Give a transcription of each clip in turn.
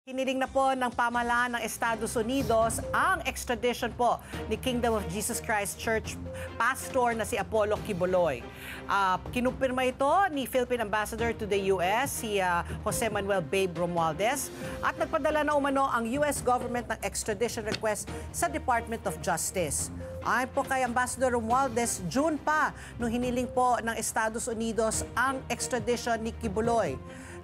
Hiniling na po ng pamahalaan ng Estados Unidos ang extradition po ni Kingdom of Jesus Christ Church pastor na si Apollo Quiboloy. Kinumpirma ito ni Philippine Ambassador to the US, si Jose Manuel Babe Romualdez, at nagpadala na umano ang US government ng extradition request sa Department of Justice. Ayon po kay Ambassador Romualdez, June pa nung hiniling po ng Estados Unidos ang extradition ni Quiboloy.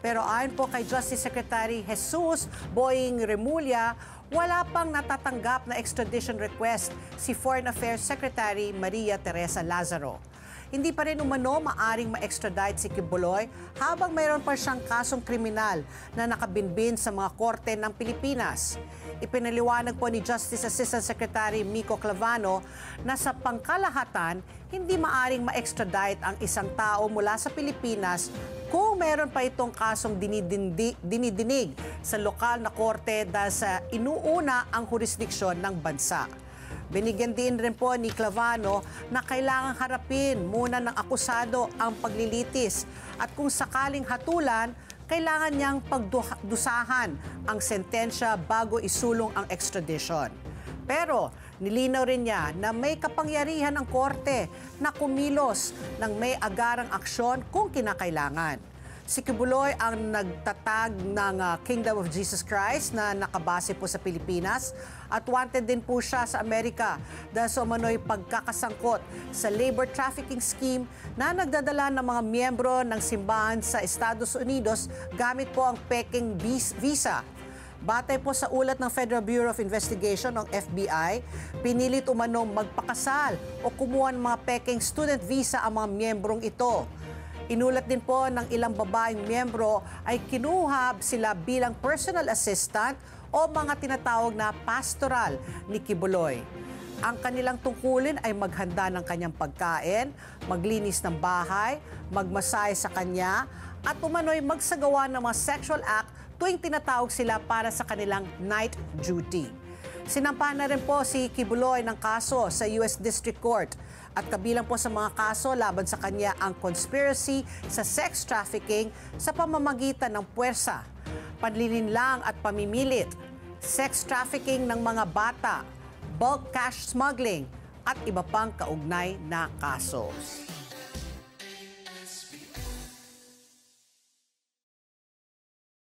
Pero ayon po kay Justice Secretary Jesus Boying Remulla, wala pang natatanggap na extradition request si Foreign Affairs Secretary Maria Teresa Lazaro. Hindi pa rin umano maaring ma-extradite si Quiboloy habang mayroon pa siyang kasong kriminal na nakabinbin sa mga korte ng Pilipinas. Ipinaliwanag po ni Justice Assistant Secretary Mico Clavano na sa pangkalahatan, hindi maaring ma-extradite ang isang tao mula sa Pilipinas kung meron pa itong kasong dinidinig sa lokal na korte dahil sa inuuna ang jurisdiksyon ng bansa. Binigyan din rin po ni Clavano na kailangang harapin muna ng akusado ang paglilitis at kung sakaling hatulan, kailangan niyang pagdusahan ang sentensya bago isulong ang extradition. Pero nilinaw rin niya na may kapangyarihan ang korte na kumilos ng may agarang aksyon kung kinakailangan. Si Quiboloy ang nagtatag ng Kingdom of Jesus Christ na nakabase po sa Pilipinas at wanted din po siya sa Amerika dahil sa umano'y pagkakasangkot sa labor trafficking scheme na nagdadala ng mga miyembro ng simbahan sa Estados Unidos gamit po ang peking visa. Batay po sa ulat ng Federal Bureau of Investigation ng FBI, pinilit umanong magpakasal o kumuha ng mga peking student visa ang mga miyembrong ito. Inulat din po ng ilang babaeng miyembro ay kinuha sila bilang personal assistant o mga tinatawag na pastoral ni Quiboloy. Ang kanilang tungkulin ay maghanda ng kanyang pagkain, maglinis ng bahay, magmasahe sa kanya, at umano'y magsagawa ng mga sexual act tuwing tinatawag sila para sa kanilang night duty. Sinampahan na rin po si Quiboloy ng kaso sa US District Court at kabilang po sa mga kaso laban sa kanya ang conspiracy sa sex trafficking sa pamamagitan ng puwersa, panlilinlang at pamimilit, sex trafficking ng mga bata, bulk cash smuggling at iba pang kaugnay na kaso.